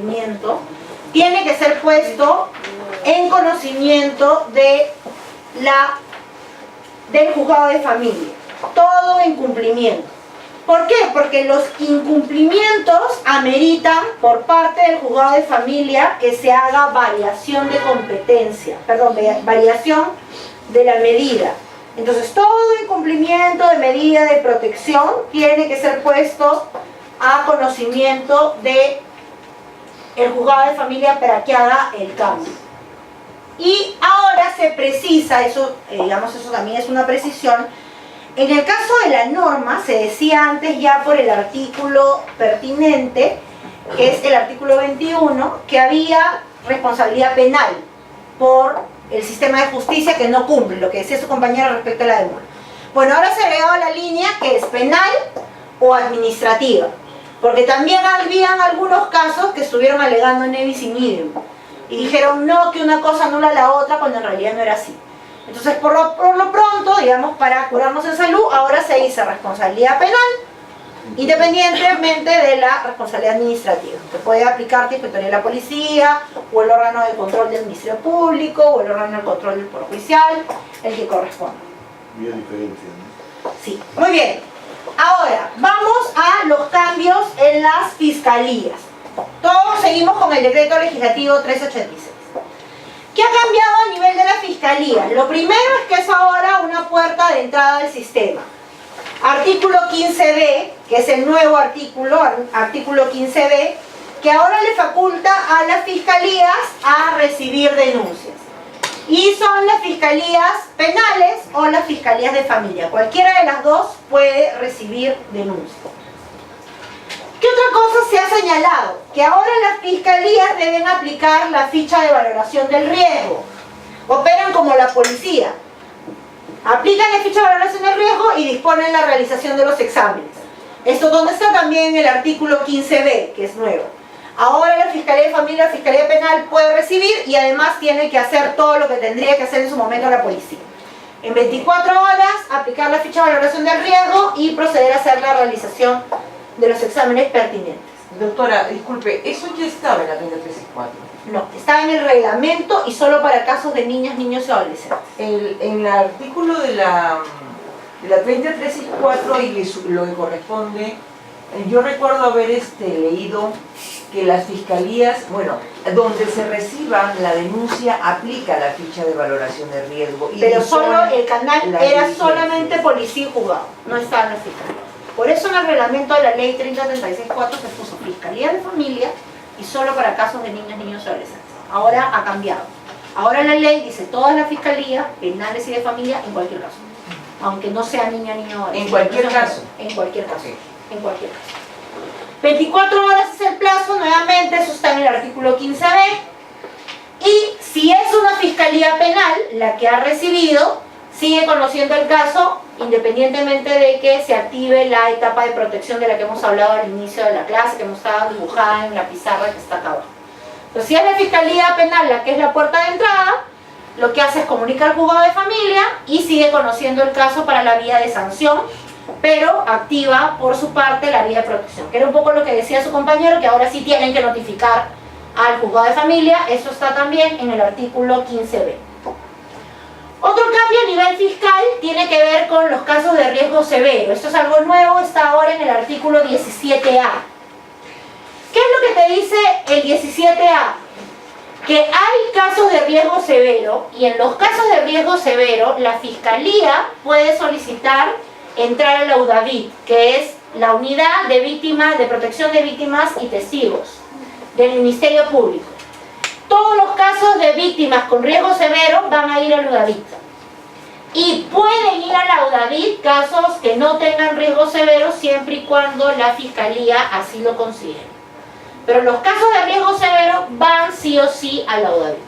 incumplimiento, tiene que ser puesto en conocimiento del juzgado de familia. Todo incumplimiento. ¿Por qué? Porque los incumplimientos ameritan por parte del juzgado de familia que se haga variación de competencia, variación de la medida. Entonces, todo incumplimiento de medida de protección tiene que ser puesto a conocimiento del juzgado de familia para que haga el cambio. Y ahora se precisa, eso también es una precisión. En el caso de la norma, se decía antes ya por el artículo pertinente, que es el artículo 21, que había responsabilidad penal por el sistema de justicia que no cumple, lo que decía su compañera respecto a la demora. Bueno, ahora se ha agregado la línea que es penal o administrativa, porque también habían algunos casos que estuvieron alegando nebis in idem, y dijeron no, que una cosa anula la otra, cuando en realidad no era así. Entonces, por lo pronto, digamos, para curarnos en salud, ahora se dice responsabilidad penal, independientemente de la responsabilidad administrativa, que puede aplicarte Inspectoría de la Policía, o el órgano de control del Ministerio Público, o el órgano de control del Poder Judicial, el que corresponda. Había diferencia, ¿no? Sí, muy bien. Ahora, vamos a los cambios en las fiscalías. Todos seguimos con el decreto legislativo 386. ¿Qué ha cambiado a nivel de la fiscalía? Lo primero es que es ahora una puerta de entrada al sistema. Artículo 15b, que es el nuevo artículo 15b, que ahora le faculta a las fiscalías a recibir denuncias. Y son las fiscalías penales o las fiscalías de familia. Cualquiera de las dos puede recibir denuncias. ¿Qué otra cosa se ha señalado? Que ahora las fiscalías deben aplicar la ficha de valoración del riesgo. Operan como la policía. Aplican la ficha de valoración del riesgo y disponen la realización de los exámenes. Esto donde está también el artículo 15b, que es nuevo. Ahora la Fiscalía de Familia, la Fiscalía Penal puede recibir y además tiene que hacer todo lo que tendría que hacer en su momento la policía. En 24 horas, aplicar la ficha de valoración del riesgo y proceder a hacer la realización de los exámenes pertinentes. Doctora, disculpe, ¿eso ya estaba en la 364? No, está en el reglamento y solo para casos de niñas, niños y adolescentes. En el artículo de la 364 y lo que corresponde, yo recuerdo haber leído que las fiscalías, bueno, donde se reciba la denuncia, aplica la ficha de valoración de riesgo. Pero solo el canal era solamente policía y juzgado, no estaba en la fiscalía. Por eso en el reglamento de la ley 30364 se puso Fiscalía de Familia y solo para casos de niños, niños y adolescentes. Ahora ha cambiado. Ahora la ley dice todas las fiscalías, penales y de familia, en cualquier caso. Aunque no sea niña, niño o adolescente. En cualquier caso. En cualquier caso. En cualquier caso. 24 horas es el plazo, nuevamente, eso está en el artículo 15b. Y si es una fiscalía penal la que ha recibido, sigue conociendo el caso independientemente de que se active la etapa de protección de la que hemos hablado al inicio de la clase, que hemos estado dibujada en la pizarra que está acá abajo. Entonces, si es la fiscalía penal la que es la puerta de entrada, lo que hace es comunicar al juzgado de familia y sigue conociendo el caso para la vía de sanción, pero activa por su parte la vía de protección, que era un poco lo que decía su compañero, que ahora sí tienen que notificar al juzgado de familia. Eso está también en el artículo 15b. Otro cambio a nivel fiscal tiene que ver con los casos de riesgo severo. Esto es algo nuevo, está ahora en el artículo 17A. ¿Qué es lo que te dice el 17A? Que hay casos de riesgo severo y en los casos de riesgo severo la Fiscalía puede solicitar entrar a la UDAVIT, que es la Unidad de Víctimas, de Protección de Víctimas y Testigos del Ministerio Público. Todos los casos de víctimas con riesgo severo van a ir a la UDAVIT. Y pueden ir a la UDAVIT casos que no tengan riesgo severo siempre y cuando la Fiscalía así lo considere. Pero los casos de riesgo severo van sí o sí a la UDAVIT.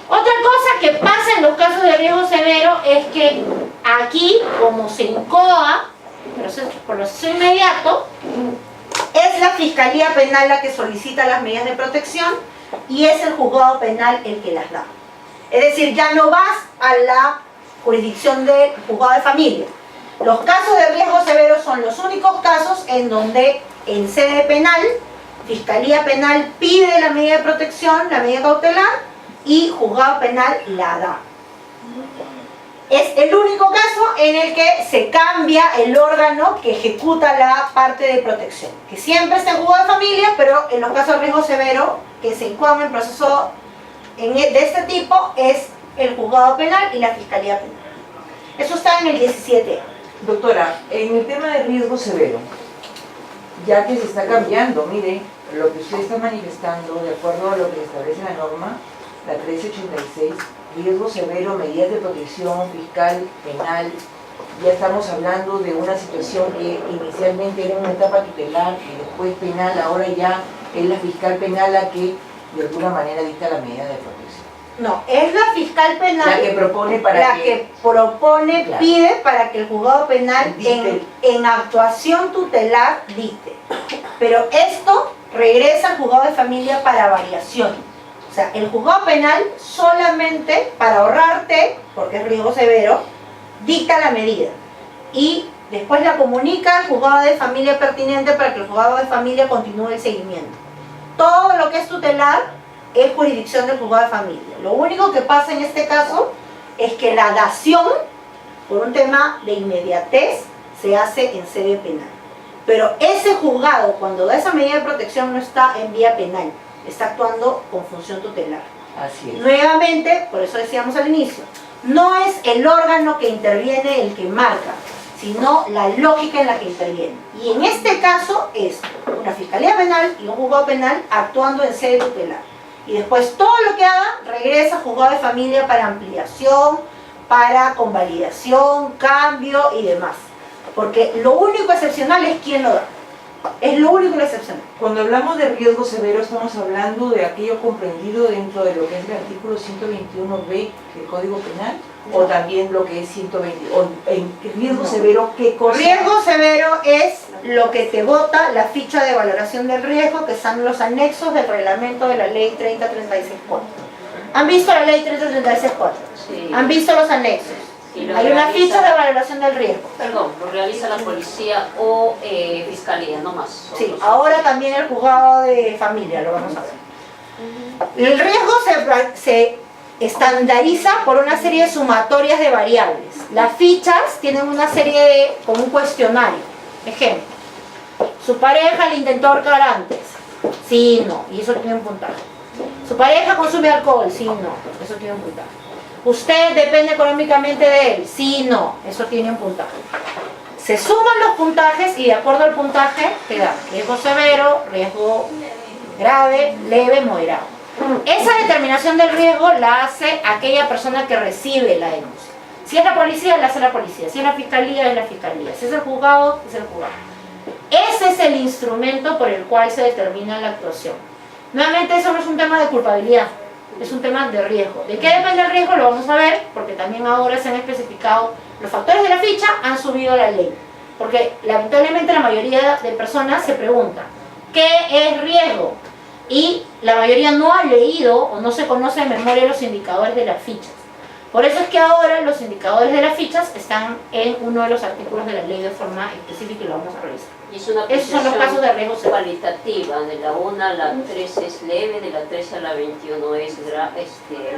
Otra cosa que pasa en los casos de riesgo severo es que aquí, como se incoa, proceso inmediato, es la Fiscalía Penal la que solicita las medidas de protección y es el juzgado penal el que las da. Es decir, ya no vas a la jurisdicción del juzgado de familia. Los casos de riesgo severo son los únicos casos en donde en sede penal Fiscalía Penal pide la medida de protección, la medida cautelar, y Juzgado Penal la da. Es el único caso en el que se cambia el órgano que ejecuta la parte de protección, que siempre está en Juzgado de Familia, pero en los casos de riesgo severo que se incoan en proceso de este tipo es el Juzgado Penal y la Fiscalía Penal. Eso está en el 17. Doctora, en el tema de riesgo severo, ya que se está cambiando, mire, lo que usted está manifestando, de acuerdo a lo que establece la norma, la 1386, riesgo severo, medidas de protección fiscal, penal, ya estamos hablando de una situación que inicialmente era una etapa tutelar y después penal, ahora ya es la fiscal penal la que de alguna manera dicta la medida de protección. No, es la fiscal penal La que propone para la que propone, claro, pide para que el juzgado penal dicte, en actuación tutelar dicte. Pero esto regresa al juzgado de familia para variación. O sea, el juzgado penal solamente para ahorrarte, porque es riesgo severo, dicta la medida. Y después la comunica al juzgado de familia pertinente para que el juzgado de familia continúe el seguimiento. Todo lo que es tutelar es jurisdicción del juzgado de familia. Lo único que pasa en este caso es que la dación, por un tema de inmediatez, se hace en sede penal. Pero ese juzgado, cuando da esa medida de protección, no está en vía penal, está actuando con función tutelar. así es. Nuevamente, por eso decíamos al inicio, no es el órgano que interviene el que marca, sino la lógica en la que interviene. Y en este caso es una fiscalía penal y un juzgado penal actuando en sede tutelar. Y después todo lo que haga regresa a juzgado de familia para ampliación, para convalidación, cambio y demás. Porque lo único excepcional es quién lo da. Es lo único excepcional. Cuando hablamos de riesgo severo estamos hablando de aquello comprendido dentro de lo que es el artículo 121b del Código Penal, o también lo que es 120, o en riesgo severo, ¿qué cosa? Riesgo severo es lo que te vota la ficha de valoración del riesgo, que son los anexos del reglamento de la ley 3036-4. ¿Han visto la ley 3036-4? Sí. ¿Han visto los anexos? Y lo Hay una realiza- ficha de valoración del riesgo. Perdón, lo realiza la policía o fiscalía, no más. Sí, ahora también el juzgado de familia, lo vamos a ver. El riesgo se estandariza por una serie de sumatorias de variables. Las fichas tienen una serie de, como un cuestionario. Ejemplo, su pareja le intentó ahorcar antes. Sí, no, y eso tiene un puntaje. Su pareja consume alcohol. Sí, no, eso tiene un puntaje. Usted depende económicamente de él. Sí, no, eso tiene un puntaje. Se suman los puntajes y de acuerdo al puntaje te da riesgo severo, riesgo grave, leve, moderado. Esa determinación del riesgo la hace aquella persona que recibe la denuncia. Si es la policía, la hace la policía. Si es la fiscalía, es la fiscalía. Si es el juzgado, es el juzgado. Ese es el instrumento por el cual se determina la actuación. Nuevamente, eso no es un tema de culpabilidad, es un tema de riesgo. ¿De qué depende el riesgo? Lo vamos a ver, porque también ahora se han especificado los factores de la ficha, han subido la ley. Porque lamentablemente la mayoría de personas se preguntan, ¿qué es riesgo? Y la mayoría no ha leído o no se conoce de memoria los indicadores de las fichas. Por eso es que ahora los indicadores de las fichas están en uno de los artículos de la ley de forma específica y lo vamos a revisar. Y es una Esos son los casos de riesgo severo. cualitativa, de la 1 a la 3 es leve, de la 13 a la 21 es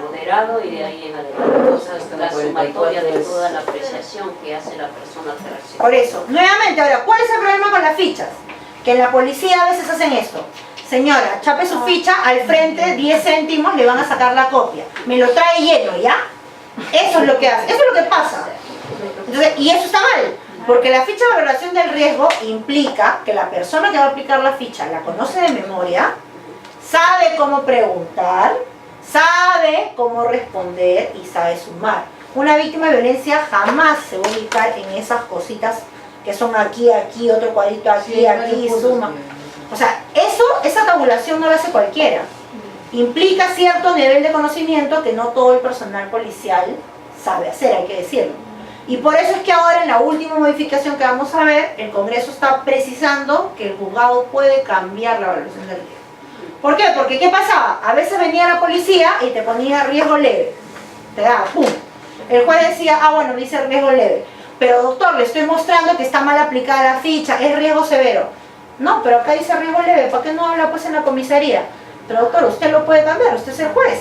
moderado y de ahí en adelante. Hasta La la sumatoria 44 de es- toda la apreciación que hace la persona que recibe. Por eso, nuevamente, ahora, ¿cuál es el problema con las fichas? Que en la policía a veces hacen esto. Señora, chape su ficha, al frente 10 céntimos le van a sacar la copia. Me lo trae lleno, ¿ya? Eso es lo que hace, eso es lo que pasa. Entonces, y eso está mal, porque la ficha de valoración del riesgo implica que la persona que va a aplicar la ficha la conoce de memoria, sabe cómo preguntar, sabe cómo responder y sabe sumar. Una víctima de violencia jamás se va a ubicar en esas cositas que son aquí, aquí, otro cuadrito aquí, Sí, aquí, varios suma. puntos, O sea, esa tabulación no la hace cualquiera. Implica cierto nivel de conocimiento que no todo el personal policial sabe hacer, hay que decirlo. Y por eso es que ahora en la última modificación que vamos a ver, el Congreso está precisando que el juzgado puede cambiar la valoración del riesgo. ¿Por qué? Porque ¿qué pasaba? A veces venía la policía y te ponía riesgo leve. Te daba, ¡pum! El juez decía, ah, bueno, dice riesgo leve. Pero doctor, le estoy mostrando que está mal aplicada la ficha, es riesgo severo. No, pero acá dice riesgo leve, ¿para qué no habla pues en la comisaría? Pero doctor, usted lo puede cambiar, usted es el juez.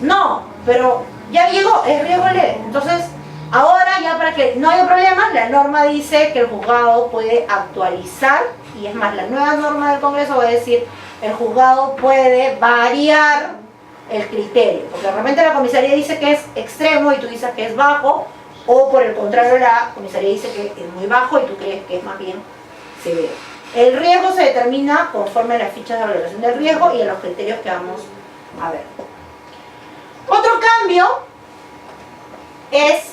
No, pero ya llegó, es riesgo leve. Entonces, ahora ya para que no haya problemas, la norma dice que el juzgado puede actualizar, y es más, la nueva norma del Congreso va a decir, el juzgado puede variar el criterio, porque de repente la comisaría dice que es extremo y tú dices que es bajo, o por el contrario la comisaría dice que es muy bajo y tú crees que es más bien severo. El riesgo se determina conforme a las fichas de valoración del riesgo y a los criterios que vamos a ver. Otro cambio es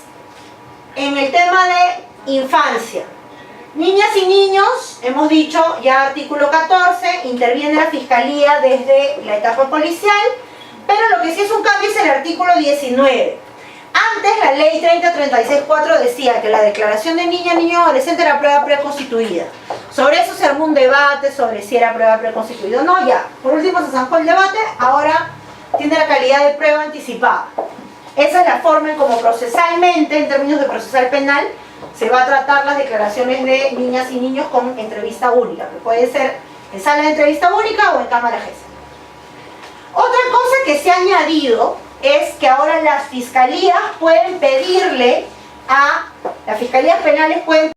en el tema de infancia. Niñas y niños, hemos dicho ya artículo 14, interviene la Fiscalía desde la etapa policial, pero lo que sí es un cambio es el artículo 19. Antes la ley 3036-4 decía que la declaración de niña, niño o adolescente era prueba preconstituida. Sobre eso se armó un debate sobre si era prueba preconstituida o no, ya. Por último se zanjó el debate, ahora tiene la calidad de prueba anticipada. Esa es la forma en como procesalmente, en términos de procesal penal, se va a tratar las declaraciones de niñas y niños con entrevista única, que puede ser en sala de entrevista única o en cámara GESA. Otra cosa que se ha añadido es que ahora las fiscalías pueden pedirle a las fiscalías penales pueden